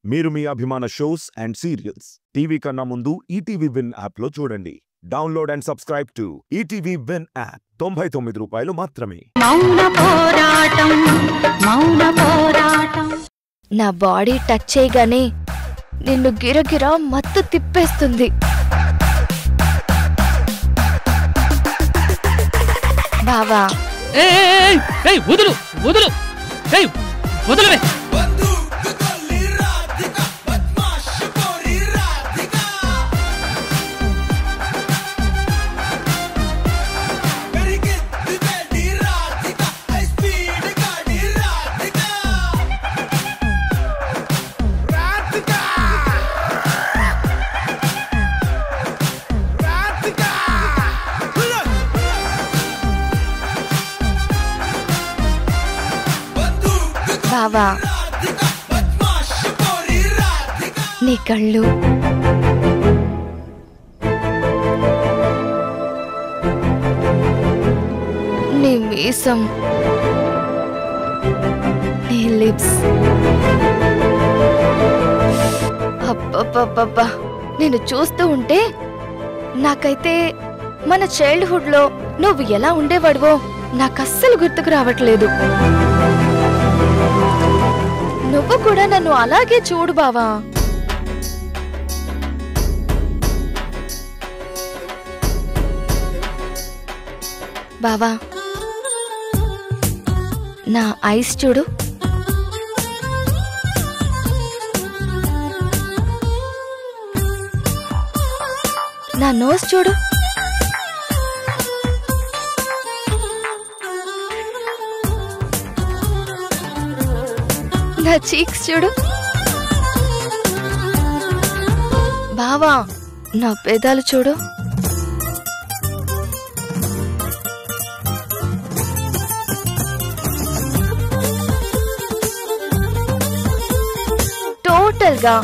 మీరు మీ అభిమాన shows and serials TV కన్నా ముందు ఈటీవీ విన్ యాప్ లో చూడండి. Download and subscribe to ETV win app. 99 రూపాయలు మాత్రమే. నా బాడీ టచ్ చేయగానే నిన్ను గిరగిరా మత్తు తిప్పేస్తుంది. బావా వదులు వదులు వదులువే. బావా నీ కళ్ళు నీ మీసం నీ లిప్స్ అబ్బబ్బబ్బబ్బా నేను చూస్తూ ఉంటే నాకైతే మన చైల్డ్హుడ్ లో నువ్వు ఎలా ఉండేవాడివో నాకస్సలు గుర్తుకు రావట్లేదు. నువ్వు కూడా నన్ను అలాగే చూడు బావా. బావా నా ఐస్ చూడు. నా నోస్ చూడు. నా చీక్స్ చూడు. బావా నా పెదాలు చూడు. టోటల్ గా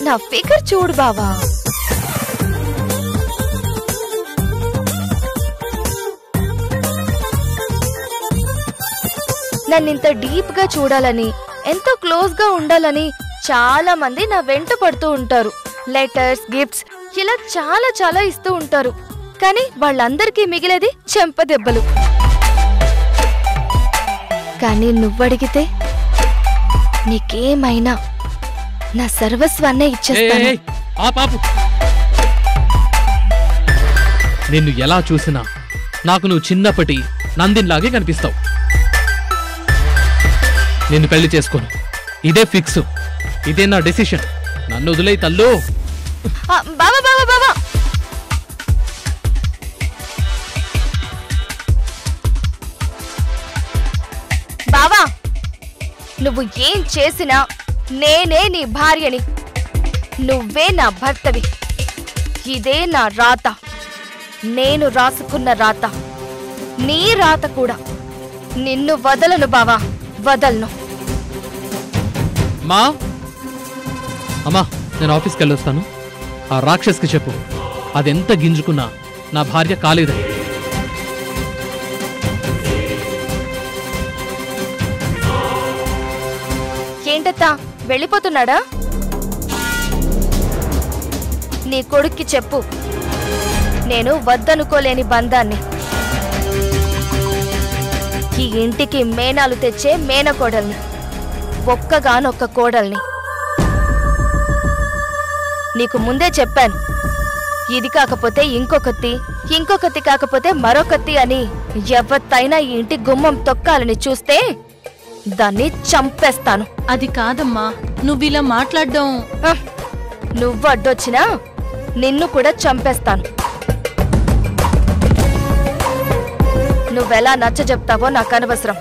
నా ఫిగర్ చూడు బావా. నన్నింత డీప్ గా చూడాలని, ఎంతో క్లోజ్ గా ఉండాలని చాలా మంది నా వెంట పడుతూ ఉంటారు. లెటర్స్, గిఫ్ట్స్ ఇలా చాలా చాలా ఇస్తూ ఉంటారు. కానీ వాళ్ళందరికీ మిగిలేది చెంపదెబ్బలు. కానీ నువ్వడిగితే నీకేమైనా నా సర్వస్వాన్నే ఇచ్చేస్తాను. నిన్ను ఎలా చూసినా నాకు నువ్వు చిన్నప్పటి నందిన్లాగే కనిపిస్తావు. నిన్ను పెళ్లి చేసుకోను, ఇదే ఫిక్స్, ఇదే నా డెసిషన్. నన్ను వదిలే తల్లు. బావా బావా బావా బావా నువ్వు ఏం చేసినా నేనే నీ భార్యని, నువ్వే నా భర్తవి. ఇదే నా రాత, నేను రాసుకున్న రాత, నీ రాత కూడా. నిన్ను వదలను బావా, వదలను. అమ్మా నేను ఆఫీస్కి వెళ్ళొస్తాను. ఆ రాక్షస్కి చెప్పు అదెంత గింజుకున్నా నా భార్య కాలేదని. ఏంటత్తా వెళ్ళిపోతున్నాడా? నీ కొడుక్కి చెప్పు నేను వద్దనుకోలేని బంధాన్ని, ఈ ఇంటికి మేనాలు తెచ్చే మేనకోడల్ని, ఒక్కగానొక్క కోడల్ని. నీకు ముందే చెప్పాను, ఇది కాకపోతే ఇంకొకతి, ఇంకొకతి కాకపోతే మరొకతి అని. ఎవత్తైనా ఈ ఇంటి గుమ్మం తొక్కాలని చూస్తే దాన్ని చంపేస్తాను. అది కాదమ్మా, నువ్విలా మాట్లాడడం. నువ్వు అడ్డొచ్చినా నిన్ను కూడా చంపేస్తాను. నువ్వెలా నచ్చ చెప్తావో నాకు అనవసరం.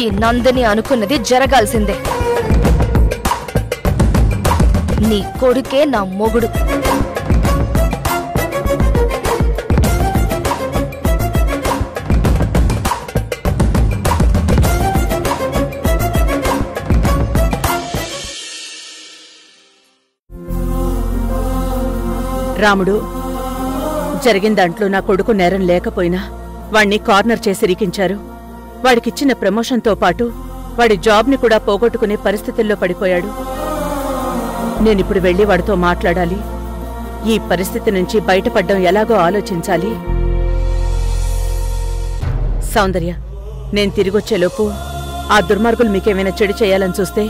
ఈ నందిని అనుకున్నది జరగాల్సిందే. నీ కొడుకే నా మొగుడు. రాముడు, జరిగిన దాంట్లో నా కొడుకు నేరం లేకపోయినా వాణ్ణి కార్నర్ చేసి రికించారు. వాడికిచ్చిన ప్రమోషన్తో పాటు వాడి జాబ్ని కూడా పోగొట్టుకునే పరిస్థితుల్లో పడిపోయాడు. నేనిప్పుడు వెళ్ళి వాడితో మాట్లాడాలి. ఈ పరిస్థితి నుంచి బయటపడ్డం ఎలాగో ఆలోచించాలి. సౌందర్య, నేను తిరిగొచ్చేలోపు ఆ దుర్మార్గులు మీకేమైనా చెడు చేయాలని చూస్తే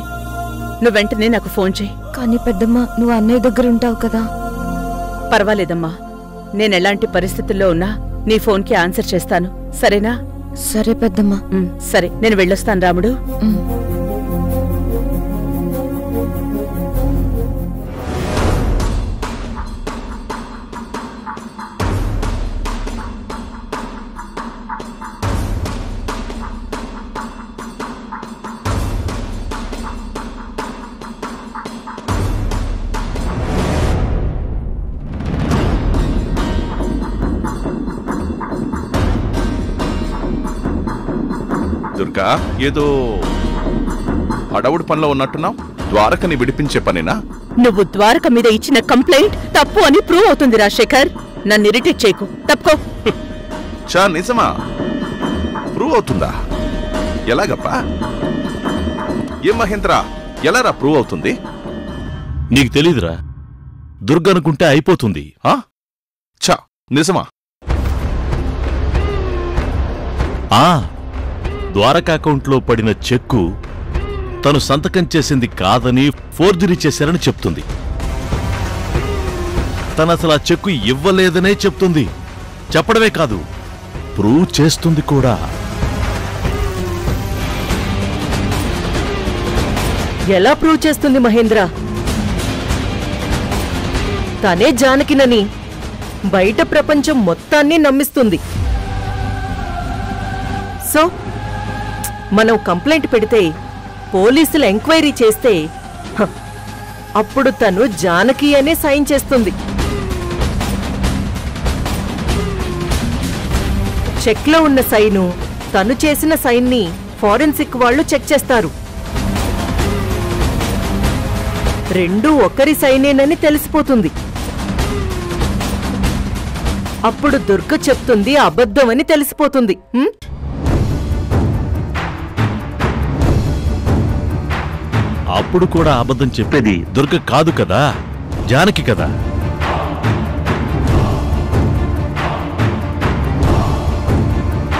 నువ్వు వెంటనే నాకు ఫోన్ చేయి. కానీ పెద్దమ్మ, నువ్వు అన్నయ్య దగ్గర ఉంటావు కదా. పర్వాలేదమ్మా, నేనెలాంటి పరిస్థితుల్లో ఉన్నా నీ ఫోన్కి ఆన్సర్ చేస్తాను, సరేనా? సరే పెద్దమ్మ. సరే, నేను వెళ్ళొస్తాను రాముడు. దుర్గా, ఏదో అడవుడు పనిలో ఉన్నట్టున్నావు. ద్వారకని విడిపించే పనేనా? నువ్వు ద్వారక మీద ఇచ్చిన కంప్లైంట్ తప్పు అని ప్రూవ్ అవుతుంది రాజశేఖర్. నన్ను ఇరిటేట్ చేయకు, తప్పుకో. చా, నిజమా? ప్రూవ్ అవుతుందా? ఎలాగప్పా? ఏం మహేంద్ర, ఎలారా ప్రూవ్ అవుతుంది? నీకు తెలీదురా, దుర్గనుకుంటే అయిపోతుంది. చా, నిజమా? ద్వారక అకౌంట్లో పడిన చెక్కు తను సంతకం చేసింది కాదని ఫోర్జరీ చేశారని చెప్తుంది. తనసలు ఆ చెక్కు ఇవ్వలేదనే చెప్తుంది. చెప్పడమే కాదు, ప్రూవ్ చేస్తుంది కూడా. ఎలా ప్రూవ్ చేస్తుంది మహేంద్ర? తనే జానకినని బయట ప్రపంచం మొత్తాన్ని నమ్మిస్తుంది. సో మనం కంప్లైంట్ పెడితే, పోలీసులు ఎంక్వైరీ చేస్తే అప్పుడు తను జానకి అనే సైన్ చేస్తుంది. చెక్లో ఉన్న సైను తను చేసిన సైన్ని ఫోరెన్సిక్ వాళ్ళు చెక్ చేస్తారు. రెండూ ఒకరి సైనేనని తెలిసిపోతుంది. అప్పుడు దుర్గ చెప్తుంది అబద్ధమని తెలిసిపోతుంది. అప్పుడు కూడా అబద్ధం చెప్పేది దుర్గ కాదు కదా, జానకి కదా.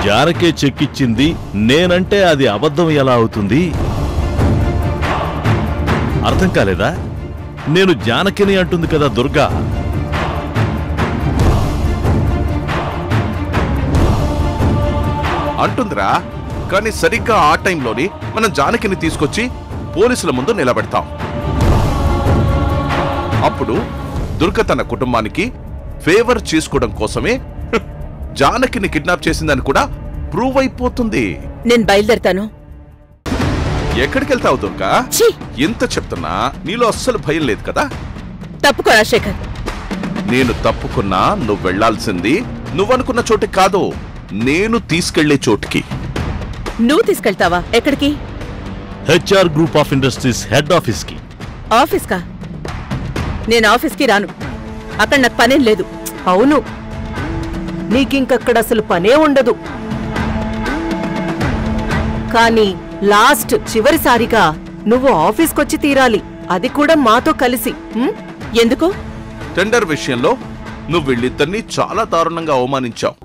జానకే చెక్కిచ్చింది నేనంటే అది అబద్ధం ఎలా అవుతుంది? అర్థం కాలేదా? నేను జానకిని అంటుంది కదా దుర్గా. అంటుందిరా, కానీ సరిగ్గా ఆ టైంలోని మనం జానకిని తీసుకొచ్చి పోలీసుల ముందు నిలబెడతాం. అప్పుడు దుర్గ తన కుటుంబానికి ఫేవర్ చేసుకోవడం కోసమే జానకిని కిడ్నాప్ చేసిందని కూడా ప్రూవ్ అయిపోతుంది. నేను బయలుదేరతాను. ఎక్కడికెళ్తావు దుర్గా? ఎంత చెప్తున్నా నీలో అస్సలు భయం లేదు కదా? తప్పుకో రాజశేఖర్. నేను తప్పుకున్నా నువ్వు వెళ్లాల్సింది నువ్వనుకున్న చోటికి కాదు, నేను తీసుకెళ్లే చోటికి. నువ్వు తీసుకెళ్తావా? ఎక్కడికి? HR group of industries head ఆఫీస్కి. ఆఫీస్కా? నేను ఆఫీస్కి రాను, అక్కడ నాకు పనేం లేదు. అవును, నీకింకక్కడ అసలు పనే ఉండదు. కానీ లాస్ట్ చివరిసారిగా నువ్వు ఆఫీస్కొచ్చి తీరాలి, అది కూడా మాతో కలిసి. ఎందుకు? టెండర్ విషయంలో నువ్వు వీళ్ళిద్దరినీ చాలా దారుణంగా అవమానించావు.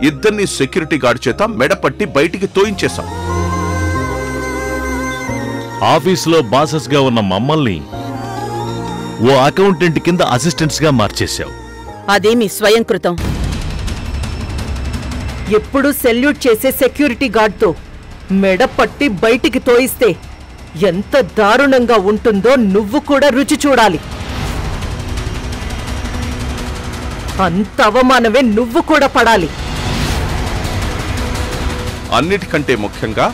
ఇద్దరిని సెక్యూరిటీ గార్డ్ చేత మెడపట్టి బయటికి తోయించేశావు. ఆఫీసులో బాసెస్ గా ఉన్న మమ్మల్ని ఓ అకౌంటెంట్ కింద అసిస్టెంట్స్ గా మార్చేశావు. అదేమి స్వయంకృతం. ఎప్పుడు సెల్యూట్ చేసే సెక్యూరిటీ గార్డ్తో మెడపట్టి బయటికి తోయిస్తే ఎంత దారుణంగా ఉంటుందో నువ్వు కూడా రుచి చూడాలి. అంత అవమానమే నువ్వు కూడా పడాలి. అన్నిటికంటే ముఖ్యంగా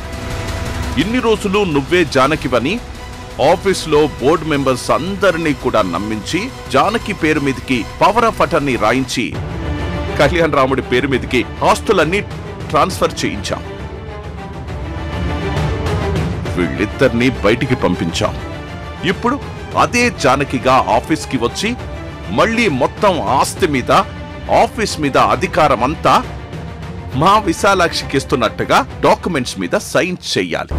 ఇన్ని రోజులు నువ్వే జానకివని ఆఫీసులో బోర్డు మెంబర్స్ అందరినీ కూడా నమ్మించి జానకి పేరు మీదకి పవర్ ఆఫ్ అటర్నీ రాయించి కళ్యాణ్ రాముడి పేరు మీదకి ఆస్తులన్నీ ట్రాన్స్ఫర్ చేయించాం. వీళ్ళిద్దరినీ బయటికి పంపించాం. ఇప్పుడు అదే జానకిగా ఆఫీస్కి వచ్చి మళ్ళీ మొత్తం ఆస్తి మీద, ఆఫీస్ మీద అధికారం అంతా మా విశాలాక్షికి ఇస్తున్నట్టుగా డాక్యుమెంట్స్ మీద సైన్ చెయ్యాలి.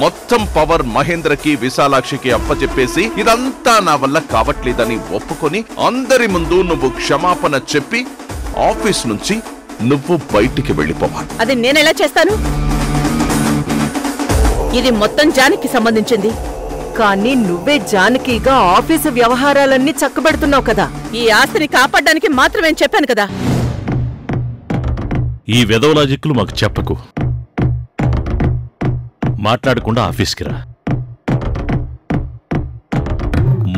మొత్తం పవర్ మహేంద్రకి విశాలాక్షికి అప్పచెప్పేసి ఇదంతా నా వల్ల కావట్లేదని ఒప్పుకొని అందరి ముందు నువ్వు క్షమాపణ చెప్పి ఆఫీస్ నుంచి నువ్వు బయటికి వెళ్ళిపోవాలి. అది నేనెలా చేస్తాను? ఇది మొత్తం జానకి సంబంధించింది. కానీ నువ్వే జానకిగా ఆఫీసు వ్యవహారాలన్నీ చక్కబెడుతున్నావు కదా. ఈ ఆస్తిని కాపాడడానికి మాత్రమే చెప్పాను కదా. ఈ వెధవ లాజిక్లు మాకు చెప్పకు. మాట్లాడకుండా ఆఫీస్కి రా.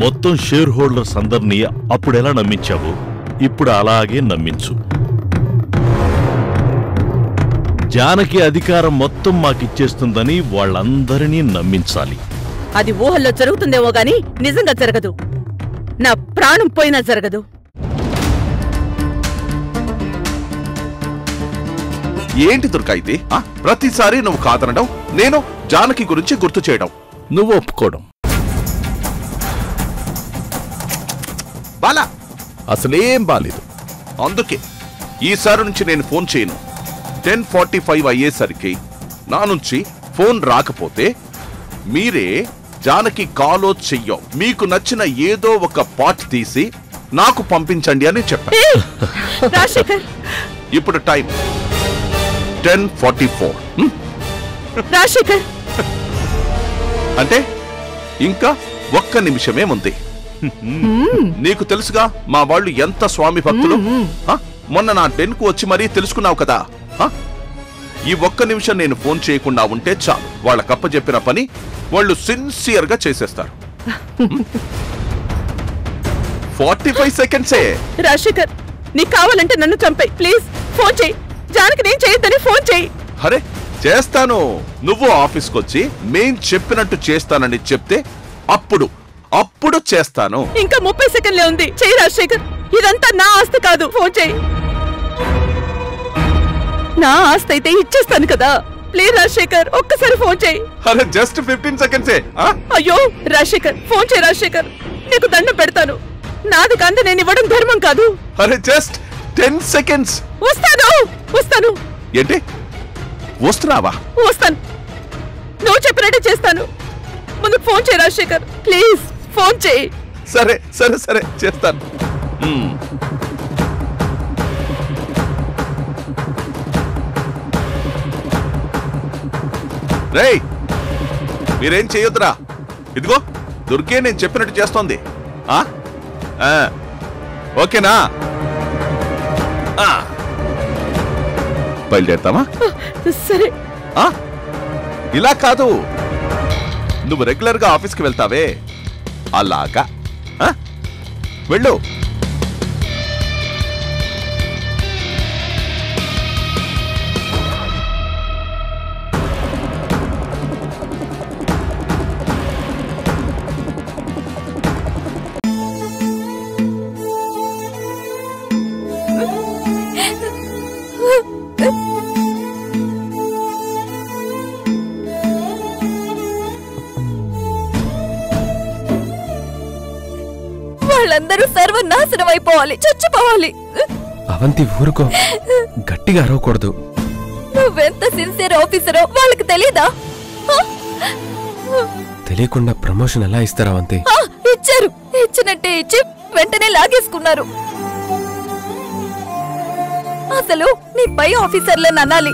మొత్తం షేర్ హోల్డర్స్ అందరినీ అప్పుడెలా నమ్మించావు, ఇప్పుడు అలాగే నమ్మించు. జానకి అధికారం మొత్తం మాకిచ్చేస్తుందని వాళ్ళందరినీ నమ్మించాలి. అది ఊహల్లో జరుగుతుందేమో గాని నిజంగా జరగదు. నా ప్రాణం పోయినా జరగదు. ఏంటి దుర్గా ఇది? ప్రతిసారి నువ్వు కాదనడం, నేను జానకి గురించి గుర్తు చేయడం, నువ్వు ఒప్పుకోవడం. బాలా అసలేం బాలేదు. అందుకే ఈసారి నుంచి నేను ఫోన్ చేయను. 10:45 అయ్యేసరికి నా నుంచి ఫోన్ రాకపోతే మీరే జానకి కాలో చెయ్యో మీకు నచ్చిన ఏదో ఒక పార్ట్ తీసి నాకు పంపించండి అని చెప్పాను. ఇప్పుడు టైం 10:44. రాజశేఖర్ అంటే ఇంకా ఒక్క నిమిషమే ఉంది. నీకు తెలుసుగా మా వాళ్ళు ఎంత స్వామి భక్తులు. మొన్న నా డెన్కు వచ్చి మరీ తెలుసుకున్నావు కదా. ఈ ఒక్క నిమిషం నేను ఫోన్ చేయకుండా ఉంటే చాలు, వాళ్ళకప్ప చెప్పిన పని వాళ్ళు సిన్సియర్ గా చేసేస్తారు. 45 సెకండ్సే. రాజశేఖర్ నీకు కావాలంటే నన్ను చంపేయ్ ప్లీజ్. ఫోన్ చేయి. జానకి నేను చేయొద్దని ఫోన్ చేయి. అరే చేస్తాను. నువ్వు ఆఫీస్కి వచ్చి మేం చెప్పినట్టు చేస్తానని చెప్తే అప్పుడు చేస్తాను. ఇంకా 30 సెకండ్లే ఉంది. చెయ్యి రాజశేఖర్. ఇదంతా నా ఆస్తి కాదు. ఫోన్ చేయి. నా ఆస్తి అయితే ఇచ్చేస్తాను కదా. ప్లీజ్ రాజశేఖర్ ఒక్కసారి ఫోన్ చేయి. అరే జస్ట్ 15 సెకండ్సే. అయ్యో రాజశేఖర్ ఫోన్ చేయి. రాజశేఖర్ నీకు దండం పెడతాను. నాది కంద నేను ఇవ్వడం ధర్మం కాదు. అరే జస్ట్ 10 సెకండ్స్. వస్తాను. ఏంటి వస్తున్నావా? వస్తాను. నువ్వు చెప్పినట్టే చేస్తాను. ముందు ఫోన్ చేయి రాజశేఖర్ ప్లీజ్. ఫోన్ చేయి. సరే చేస్తాను. రేయ్ మీరేం చేయొద్దురా. ఇదిగో దుర్గే నేను చెప్పినట్టు చేస్తోంది. ఓకేనా? బయలుదేరుతామా? సరే. ఇలా కాదు, నువ్వు రెగ్యులర్ గా ఆఫీస్కి వెళ్తావే అలాగా వెళ్ళు. వాళ్ళందరూ సర్వనాశనం అయిపోవాలి, చచ్చిపోవాలి. అవంతి ఊరుకో, గట్టిగా అరవకూడదు. నువ్వెంత సిన్సియర్ ఆఫీసరో వాళ్ళకి తెలీదా? తెలియకుండా ప్రమోషన్ ఎలా ఇస్తారా అవంతి? ఇచ్చారు. ఇచ్చినట్టే ఇచ్చి వెంటనే లాగేసుకున్నారు. అసలు నీ పై ఆఫీసర్లను అనాలి.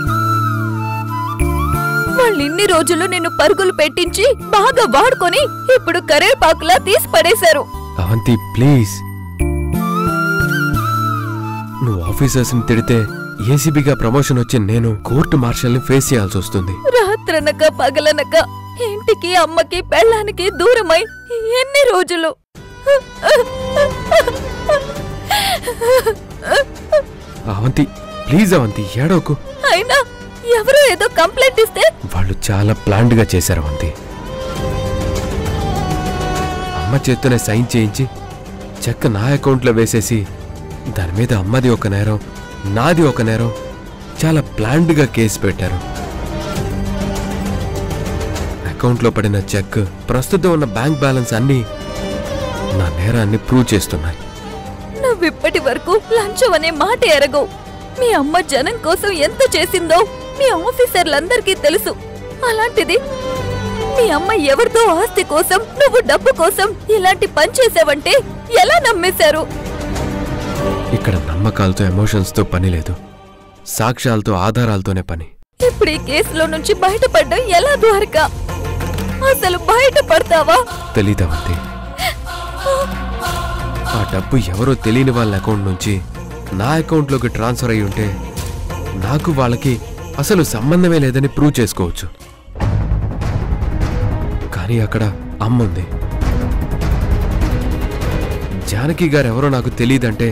వాళ్ళు ఇన్ని రోజులు నిన్ను పరుగులు పెట్టించి బాగా వాడుకొని ఇప్పుడు కరేపాకులా తీసి పడేశారు. అవంతి ప్లీజ్, నువ్వు ఆఫీసర్స్ ని తిడితే ఏసీబీగా ప్రమోషన్ వచ్చి నేను కోర్టు మార్షల్ ని ఫేస్ చేయాల్సి వస్తుంది. రాత్రనక పగలనక ఇంటికి అమ్మకి పెళ్ళానికి దూరమై ఎన్ని రోజులు. అవంతి ప్లీజ్, అవంతి ఏడవకు. అయినా ఎవరో ఏదో కంప్లైంట్ ఇస్తే వాళ్ళు చాలా ప్లాన్డ్ గా చేశారు అవంతి. అమ్మ చేత్తోనే సైన్ చేయించి చెక్ నా అకౌంట్లో వేసేసి దాని మీద అమ్మది ఒక నేరం, నాది ఒక నేరం, చాలా ప్లాన్డ్ గా కేసు పెట్టారు. అకౌంట్లో పడిన చెక్, ప్రస్తుతం ఉన్న బ్యాంక్ బ్యాలెన్స్ అన్నీ నా నేరాన్ని ప్రూవ్ చేస్తున్నాయి. నువ్విప్పటి వరకు లంచం అనే మాట ఎరగవు. మీ అమ్మ జనం కోసం ఎంత చేసిందో మీ ఆఫీసర్లందరికీ తెలుసు. అలాంటిది మీ అమ్మ ఎవరితో ఆస్తి కోసం నువ్వు డబ్బు కోసం ఇలాంటి పని చేసావంటే ఎలా నమ్మేశారు? ఇక్కడ నమ్మకాలతో ఎమోషన్స్తో పని లేదు, సాక్ష్యాలతో ఆధారాలతోనే పని. ఇప్పుడు ఈ కేసులో నుంచి బయటపడ్డం ఎలా ద్వారక? అసలు బయటపడతావా? తెలీదవంతి. ఆ డబ్బు ఎవరో తెలియని వాళ్ళ అకౌంట్ నుంచి నా అకౌంట్లోకి ట్రాన్స్ఫర్ అయి ఉంటే నాకు వాళ్ళకి అసలు సంబంధమే లేదని ప్రూవ్ చేసుకోవచ్చు. కానీ అక్కడ అమ్ముంది. జానకి గారు ఎవరో నాకు తెలియదంటే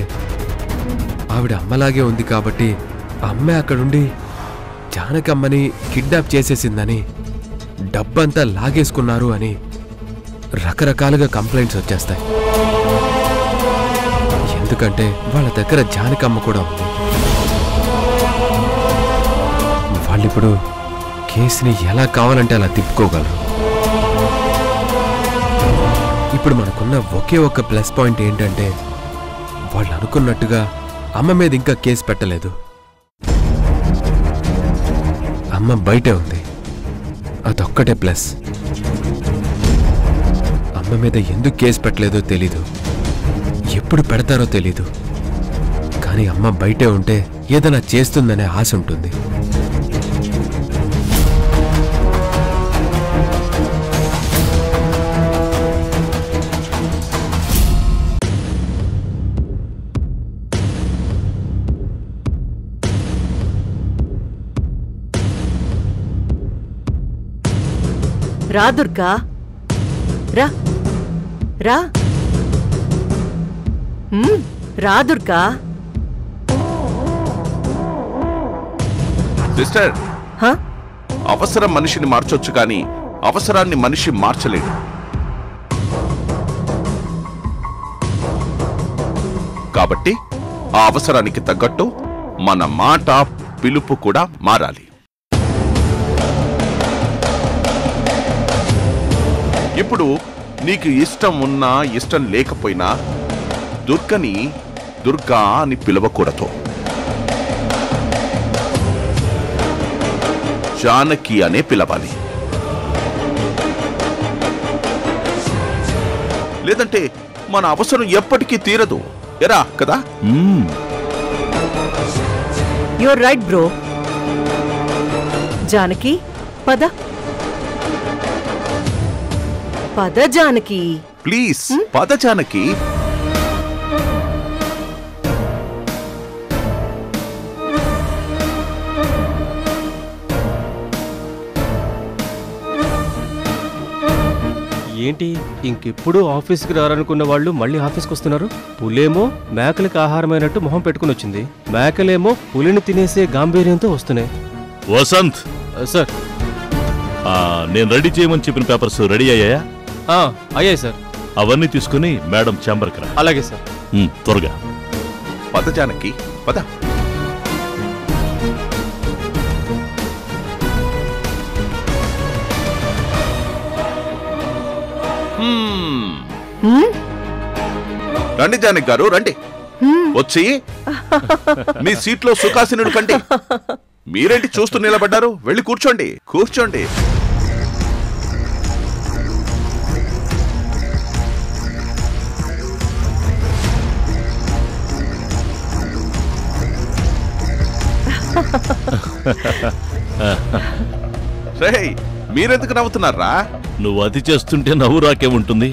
ఆవిడ అమ్మలాగే ఉంది కాబట్టి అమ్మే అక్కడుండి జానకమ్మని కిడ్నాప్ చేసేసిందని, డబ్బంతా లాగేసుకున్నారు అని రకరకాలుగా కంప్లైంట్స్ వచ్చేస్తాయి. ఎందుకంటే వాళ్ళ దగ్గర జానకమ్మ కూడా ఉంది. వాళ్ళిప్పుడు కేసుని ఎలా కావాలంటే అలా తిప్పుకోగలరు. ఇప్పుడు మనకున్న ఒకే ఒక్క ప్లస్ పాయింట్ ఏంటంటే వాళ్ళు అనుకున్నట్టుగా అమ్మ మీద ఇంకా కేసు పెట్టలేదు. అమ్మ బయటే ఉంది, అదొక్కటే ప్లస్. అమ్మ మీద ఎందుకు కేసు పెట్టలేదో తెలీదు, ఎప్పుడు పెడతారో తెలీదు. కానీ అమ్మ బయటే ఉంటే ఏదైనా చేస్తుందనే ఆశ ఉంటుంది. రా దుర్గా, రా రా. రా దుర్గా. సిస్టర్, హ? అవసరం మనిషిని మార్చొచ్చు కానీ అవసరాన్ని మనిషి మార్చలేడు. కాబట్టి ఆ అవసరానికి తగ్గట్టు మన మాట పిలుపు కూడా మారాలి. ఇప్పుడు నీకు ఇష్టం ఉన్నా ఇష్టం లేకపోయినా దుర్గని దుర్గా అని పిలవకూడదు, జానకి అనే పిలవాలి. లేదంటే మన అవసరం ఎప్పటికీ తీరదు ఎరా కదా. You're right bro. జానకి పద, పద జానకి. ప్లీజ్ పద జానకి. ఏంటి ఇంకెప్పుడు ఆఫీస్కి రారనుకున్న వాళ్ళు మళ్ళీ ఆఫీస్కి వస్తున్నారు? పులేమో మేకలకి ఆహారమైనట్టు మొహం పెట్టుకుని వచ్చింది, మేకలేమో పులిని తినేసే గాంభీర్యంతో వస్తున్నాయి. వసంత్ సార్, నేను రెడీ చేయమని చెప్పిన పేపర్స్ రెడీ అయ్యాయా? అయ్యాయి సార్. అవన్నీ తీసుకుని మేడం ఛాంబర్కి రా. అలాగే సార్. త్వరగా పద జానకి పద. రండి జానకి గారు, రండి. వచ్చి మీ సీట్లో సుఖాసీనుడు కండి. మీరేంటి చూస్తూ నిలబడ్డారు? వెళ్ళి కూర్చోండి, కూర్చోండి. మీరెందుకు నవ్వుతున్నారా? నువ్వు అతి చేస్తుంటే నవ్వు రాకేముంటుంది?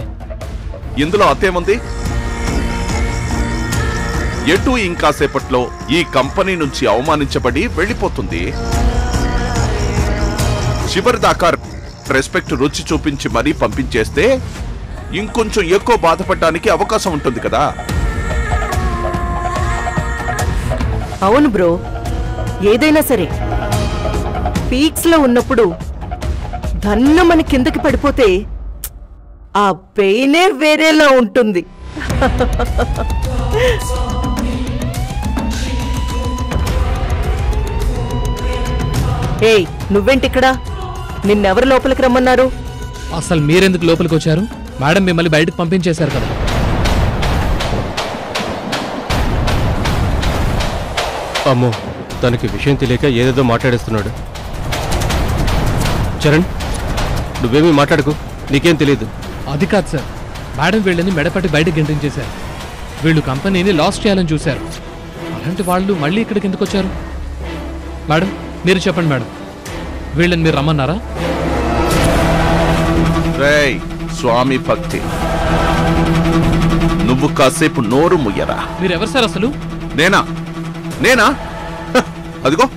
ఇందులో అతేముంది? ఎటు ఇంకా సేపట్లో ఈ కంపెనీ నుంచి అవమానించబడి వెళ్ళిపోతుంది. చివరిదాకా రెస్పెక్ట్ రుచి చూపించి మరీ పంపించేస్తే ఇంకొంచెం ఎక్కువ బాధపడడానికి అవకాశం ఉంటుంది కదా. అవును బ్రో, ఏదైనా సరే పీక్స్ లో ఉన్నప్పుడు ధన్నమని కిందకి పడిపోతే ఆ పెయినే వేరేలా ఉంటుంది. ఏయ్, నువ్వేంటిక్కడ? నిన్నెవరు లోపలికి రమ్మన్నారు? అసలు మీరెందుకు లోపలికి వచ్చారు? మేడం మిమ్మల్ని బయటకు పంపించేశారు కదా. అమ్మో, తనకి విషయం తెలియక ఏదేదో మాట్లాడేస్తున్నాడు. చరణ్, నువ్వేమీ మాట్లాడుకో, నీకేం తెలియదు. అది కాదు సార్, మేడం వీళ్ళని మెడపట్టి బయటకు గెంటించేశారు. వీళ్ళు కంపెనీని లాస్ చేయాలని చూశారు. అలాంటి వాళ్ళు మళ్ళీ ఇక్కడికి ఎందుకు వచ్చారు? మేడం మీరు చెప్పండి మేడం, వీళ్ళని మీరు రమ్మన్నారా? రేయ్ స్వామి భక్తి, నువ్వు కాసేపు నోరు ముయ్యరా. మీరెవరు సార్ అసలు? నేనా నేనా హ, అదిగో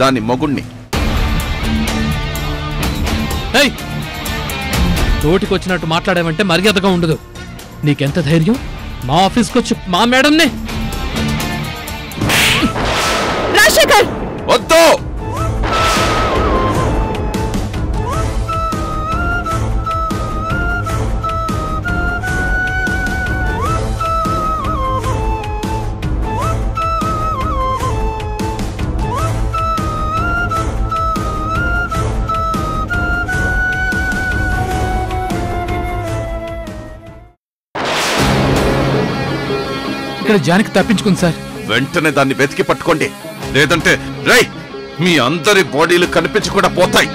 దాని మొగుణ్ణి. తోటికొచ్చినట్టు మాట్లాడామంటే మర్యాదగా ఉండదు. నీకెంత ధైర్యం మా ఆఫీస్కి వచ్చి మా మేడంని? రాజశేఖర్ వద్దు. ఇక్కడ జానికి తప్పించుకుంది సార్. వెంటనే దాన్ని వెతికి పట్టుకోండి, లేదంటే రై మీ అందరి బాడీలు కనిపించకుండా పోతాయి.